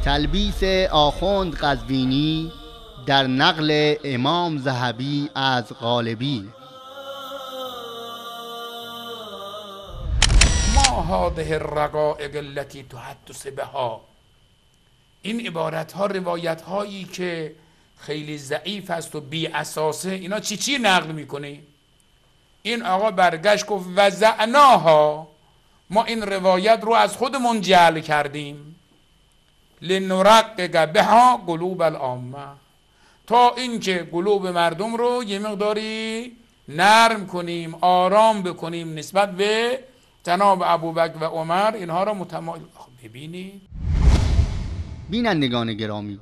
تلبیس آخوند قزوینی در نقل امام ذهبی از غالبی. ما هذه الرقائق التي تحدث بها، این عبارت ها، روایت هایی که خیلی ضعیف است و بی اساسه، اینا چی نقل میکنه؟ این آقا برگشت گفت وزعناها، ما این روایت رو از خودمون جعل کردیم، لنرقق بها قلوب العامه، تا اینکه قلوب مردم رو یه مقداری نرم کنیم، آرام بکنیم نسبت به جناب ابوبکر و عمر، اینها رو متمایل. ببینید بینندگان گرامی،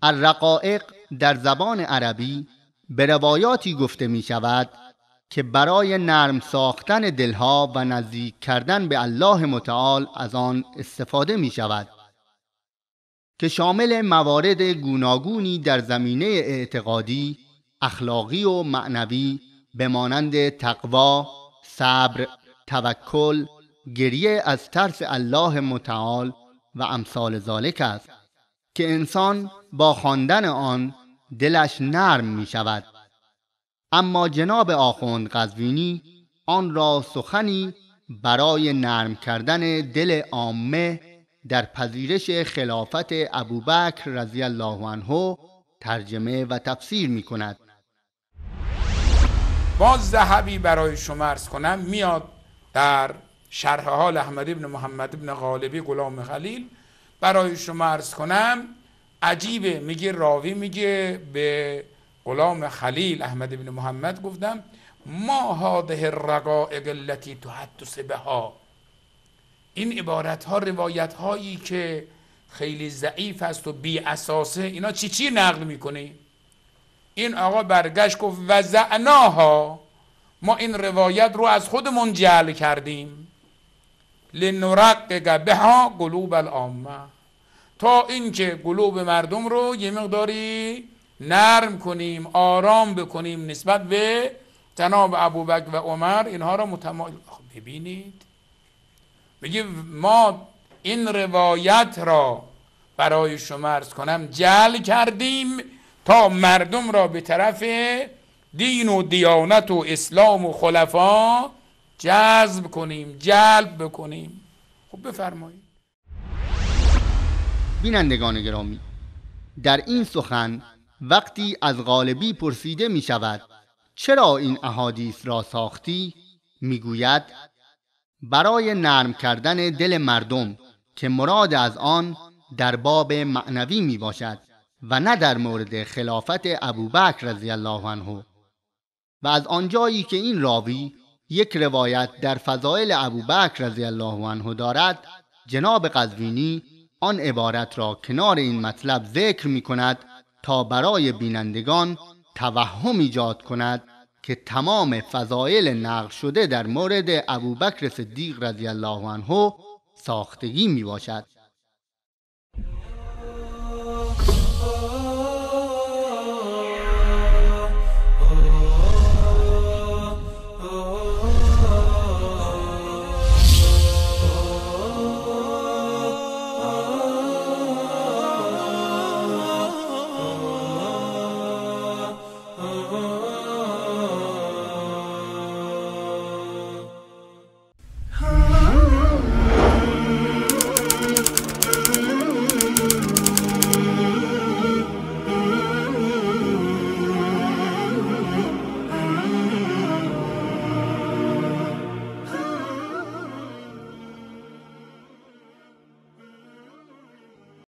الرقائق در زبان عربی به روایاتی گفته می شود که برای نرم ساختن دلها و نزدیک کردن به الله متعال از آن استفاده می شود، که شامل موارد گوناگونی در زمینه اعتقادی، اخلاقی و معنوی به مانند تقوا، صبر، توکل، گریه از ترس الله متعال و امثال ذالک است که انسان با خواندن آن دلش نرم می شود. اما جناب آخوند قزوینی آن را سخنی برای نرم کردن دل عامه در پذیرش خلافت ابوبکر رضی الله عنه ترجمه و تفسیر می کند. باز ذهبی برای شما عرض کنم میاد در شرح حال احمد ابن محمد ابن غالبی غلام خلیل، برای شما عرض کنم عجیبه. میگه راوی میگه به غلام خلیل احمد ابن محمد گفتم ما هذه الرقائق التي تحدث بها، این عبارت ها، روایت هایی که خیلی ضعیف است و بی اساسه، اینا چی نقل میکنه؟ این آقا برگشت گفت وزعناها، ما این روایت رو از خودمون جعل کردیم، لنرقق بها قلوب العامه، تا اینکه قلوب مردم رو یه مقداری نرم کنیم، آرام بکنیم نسبت به جناب ابوبکر و عمر، اینها رو متمایل. ببینید میگه ما این روایت را برای شما عرض کنم جعل کردیم تا مردم را به طرف دین و دیانت و اسلام و خلفا جذب کنیم، جلب بکنیم. خب بفرمایید. بینندگان گرامی، در این سخن وقتی از غالبی پرسیده می شود چرا این احادیث را ساختی، می گوید برای نرم کردن دل مردم که مراد از آن در باب معنوی می باشد و نه در مورد خلافت ابوبکر رضی الله عنه. و از آنجایی که این راوی یک روایت در فضائل ابوبکر رضی الله عنه دارد، جناب قزوینی آن عبارت را کنار این مطلب ذکر می کند تا برای بینندگان توهم ایجاد کند که تمام فضائل نقل شده در مورد ابوبکر صدیق رضی الله عنه ساختگی می باشد.